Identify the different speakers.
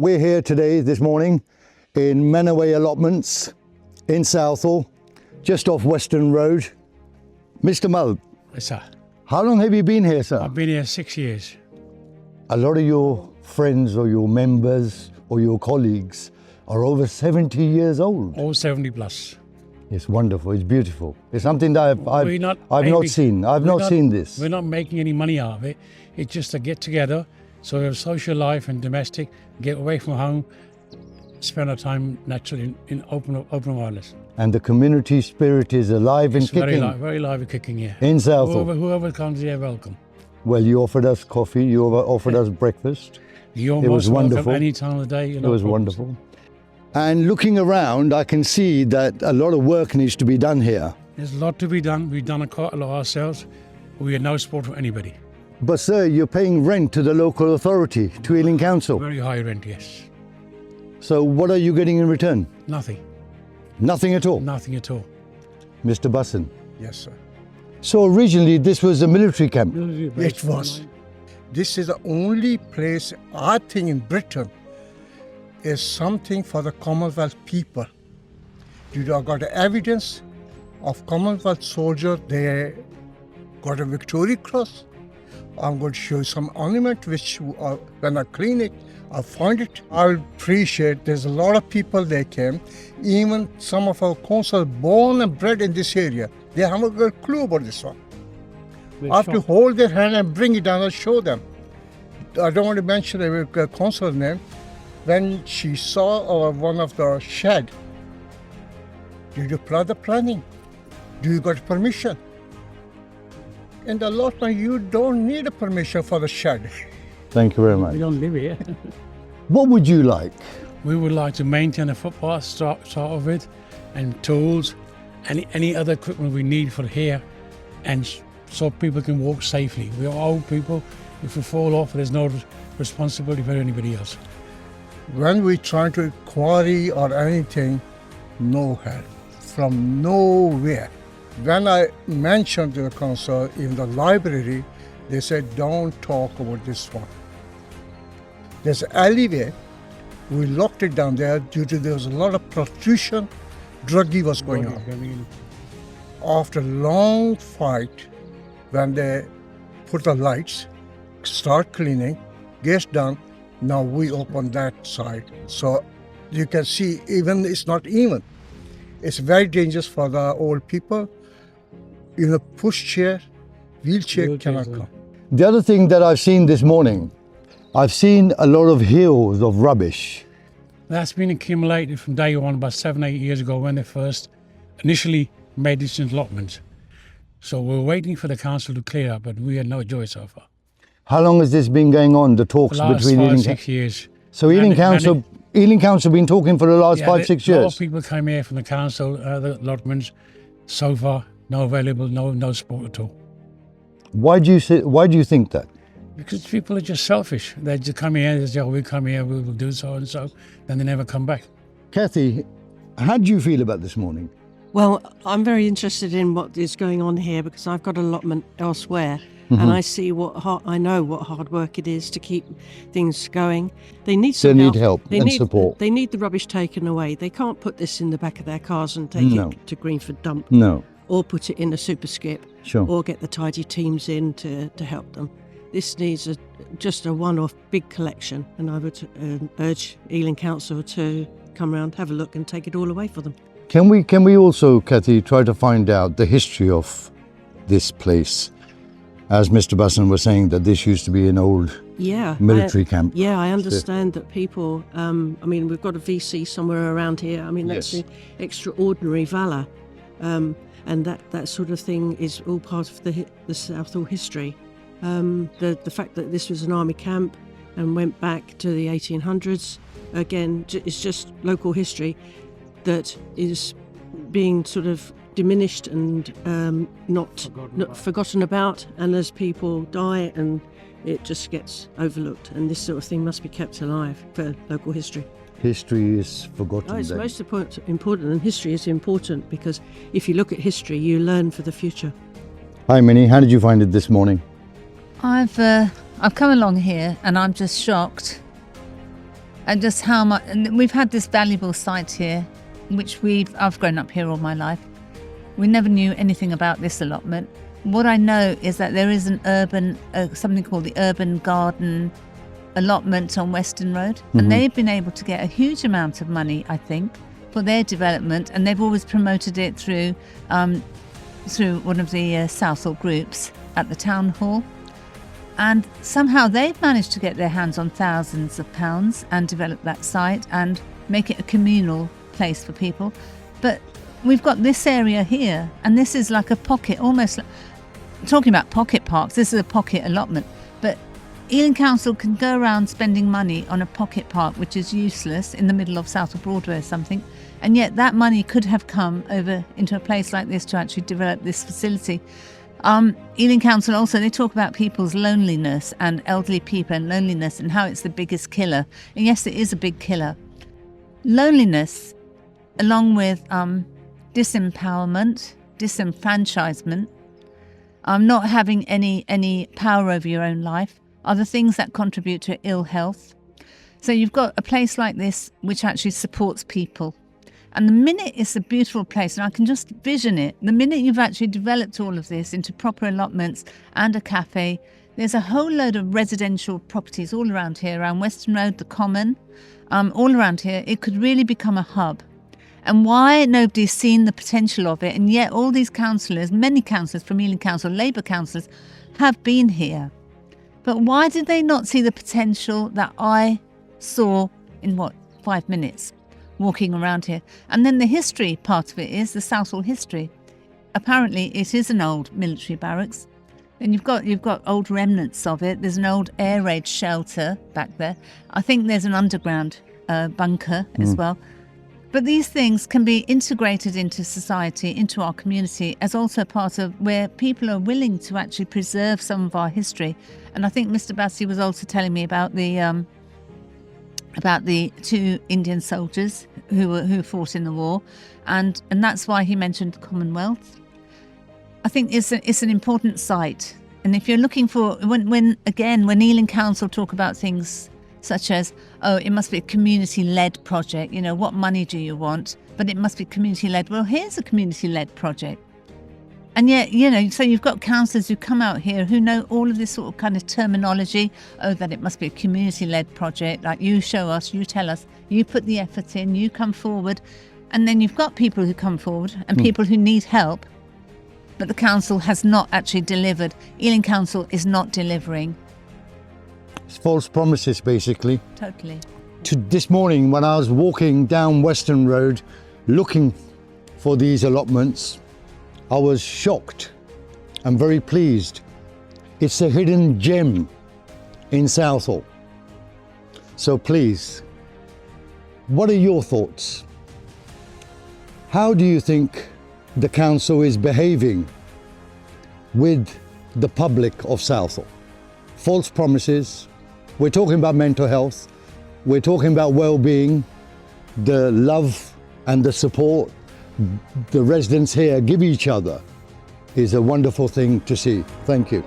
Speaker 1: We're here today, this morning, in Manor Way Allotments in Southall, just off Western Road. Mr. Mull,
Speaker 2: Yes, sir.
Speaker 1: how long have you been here, sir?
Speaker 2: I've been here 6 years.
Speaker 1: A lot of your friends or your members or your colleagues are over 70 years old.
Speaker 2: All 70 plus.
Speaker 1: It's wonderful, it's beautiful. It's something that
Speaker 2: We're not
Speaker 1: I've not
Speaker 2: aiming-
Speaker 1: seen. I've
Speaker 2: we're
Speaker 1: not seen this.
Speaker 2: We're not making any money out of it. It's just a get together, so we have social life and domestic, get away from home, spend our time naturally in open wireless.
Speaker 1: And the community spirit is alive and
Speaker 2: It's very,
Speaker 1: kicking
Speaker 2: very lively kicking here.
Speaker 1: in Southall.
Speaker 2: Whoever comes here, welcome.
Speaker 1: Well, you offered us coffee, you offered us breakfast.
Speaker 2: You're
Speaker 1: It was
Speaker 2: most welcome
Speaker 1: wonderful.
Speaker 2: any time of the day.
Speaker 1: It was wonderful. And looking around, I can see that a lot of work needs to be done here.
Speaker 2: There's a lot to be done. We've done quite a lot ourselves. We are no support for anybody.
Speaker 1: But sir, you're paying rent to the local authority, to Ealing Council.
Speaker 2: Very high rent, yes.
Speaker 1: So what are you getting in return?
Speaker 2: Nothing.
Speaker 1: Nothing at all.
Speaker 2: Nothing at all.
Speaker 1: Mr. Busson.
Speaker 3: Yes, sir.
Speaker 1: So originally this was a military camp.
Speaker 3: It was. This is the only place, I think, in Britain is something for the Commonwealth people. You have got evidence of Commonwealth soldiers. They got a Victoria Cross. I'm going to show you some ornament which when I clean it, I find it. I appreciate there's a lot of people they came. Even some of our council born and bred in this area. They haven't got a clue about this one. I have to hold their hand and bring it down and show them. I don't want to mention the council's name. When she saw one of the shed, did you apply the planning? Do you got permission? In the allotment, you don't need a permission for the shed.
Speaker 1: Thank you very
Speaker 2: We
Speaker 1: much.
Speaker 2: don't live here.
Speaker 1: What would you like?
Speaker 2: We would like to maintain a footpath, start off with, and tools, any other equipment we need for here, and so people can walk safely. We are old people. If we fall off, there's no responsibility for anybody else.
Speaker 3: When we try to quarry or anything, no help from nowhere. When I mentioned to the council in the library, they said, don't talk about this one. There's an alleyway. We locked it down there due to there was a lot of prostitution, druggie was going on. After a long fight, when they put the lights, start cleaning, gets done, now we open that side. So you can see even it's not even. It's very dangerous for the old people. Even a pushchair, wheelchair cannot come.
Speaker 1: The other thing that I've seen this morning, I've seen a lot of hills of rubbish.
Speaker 2: That's been accumulated from day one, about 7-8 years ago, when they first initially made this allotment. So we're waiting for the council to clear up, but we had no joy so far.
Speaker 1: How long has this been going on, the talks
Speaker 2: The last
Speaker 1: between
Speaker 2: 5,
Speaker 1: Ealing
Speaker 2: 6 years.
Speaker 1: So Ealing Council been talking for the last 5-6
Speaker 2: A lot
Speaker 1: years?
Speaker 2: of people came here from the council, the allotments. So far, no available, no support at all.
Speaker 1: Why do you think that?
Speaker 2: Because people are just selfish. They just come here, they say, oh, we come here, we will do so and so, then they never come back.
Speaker 1: Kathy, how do you feel about this morning?
Speaker 4: Well, I'm very interested in what is going on here because I've got allotment elsewhere, and I see I know what hard work it is to keep things going. They need some
Speaker 1: They need help and support.
Speaker 4: They need the rubbish taken away. They can't put this in the back of their cars and take it to Greenford dump.
Speaker 1: No.
Speaker 4: Or put it in a super skip.
Speaker 1: Sure.
Speaker 4: Or get the tidy teams in to help them. This needs just a one-off big collection, and I would urge Ealing Council to come round, have a look, and take it all away for them.
Speaker 1: Can we also, Kathy, try to find out the history of this place? As Mr. Busson was saying, that this used to be an old military camp.
Speaker 4: Yeah, I understand that people, we've got a VC somewhere around here. That's
Speaker 1: Yes.
Speaker 4: the extraordinary valour. And that sort of thing is all part of the Southall history. The fact that this was an army camp and went back to the 1800s, again, it's just local history that is being sort of diminished and not forgotten about. And as people die, and it just gets overlooked. And this sort of thing must be kept alive for local history.
Speaker 1: History is forgotten.
Speaker 4: No, it's
Speaker 1: then.
Speaker 4: most important, and history is important because if you look at history, you learn for the future.
Speaker 1: Hi, Minnie. How did you find it this morning?
Speaker 5: I've come along here and I'm just shocked and just how much. And we've had this valuable site here, which I've grown up here all my life. We never knew anything about this allotment. What I know is that there is an urban, something called the Urban Garden Allotment on Western Road, and they've been able to get a huge amount of money, I think, for their development, and they've always promoted it through one of the Southall groups at the town hall. And somehow they've managed to get their hands on thousands of pounds and develop that site and make it a communal place for people. But we've got this area here, and this is like a pocket, almost like, talking about pocket parks, this is a pocket allotment. But Ealing Council can go around spending money on a pocket park, which is useless, in the middle of Southall Broadway or something. And yet that money could have come over into a place like this to actually develop this facility. Ealing Council also, they talk about people's loneliness and elderly people and loneliness and how it's the biggest killer. And yes, it is a big killer. Loneliness, along with disempowerment, disenfranchisement, not having any power over your own life, are the things that contribute to ill health. So you've got a place like this which actually supports people. And the minute it's a beautiful place, and I can just vision it, the minute you've actually developed all of this into proper allotments and a cafe, there's a whole load of residential properties all around here, around Western Road, the Common, all around here. It could really become a hub. And why nobody's seen the potential of it, and yet all these councillors, many councillors from Ealing Council, Labour councillors, have been here. But why did they not see the potential that I saw in, 5 minutes walking around here? And then the history part of it is the Southall history. Apparently it is an old military barracks, and you've got old remnants of it. There's an old air raid shelter back there. I think there's an underground bunker as well. But these things can be integrated into society, into our community, as also part of where people are willing to actually preserve some of our history. And I think Mr. Bassi was also telling me about the 2 Indian soldiers who fought in the war, and that's why he mentioned the Commonwealth. I think it's an important site. And if you're looking for, when Ealing Council talk about things such as, oh, it must be a community-led project, what money do you want? But it must be community-led. Well, here's a community-led project. And yet, so you've got councillors who come out here who know all of this sort of kind of terminology, that it must be a community-led project, like you show us, you tell us, you put the effort in, you come forward. And then you've got people who come forward and people who need help, but the council has not actually delivered. Ealing Council is not delivering.
Speaker 1: It's false promises, basically.
Speaker 5: Totally.
Speaker 1: This morning, when I was walking down Western Road looking for these allotments, I was shocked and very pleased. It's a hidden gem in Southall. So please, what are your thoughts? How do you think the council is behaving with the public of Southall? False promises. We're talking about mental health. We're talking about well-being, the love and the support the residents here give each other is a wonderful thing to see. Thank you.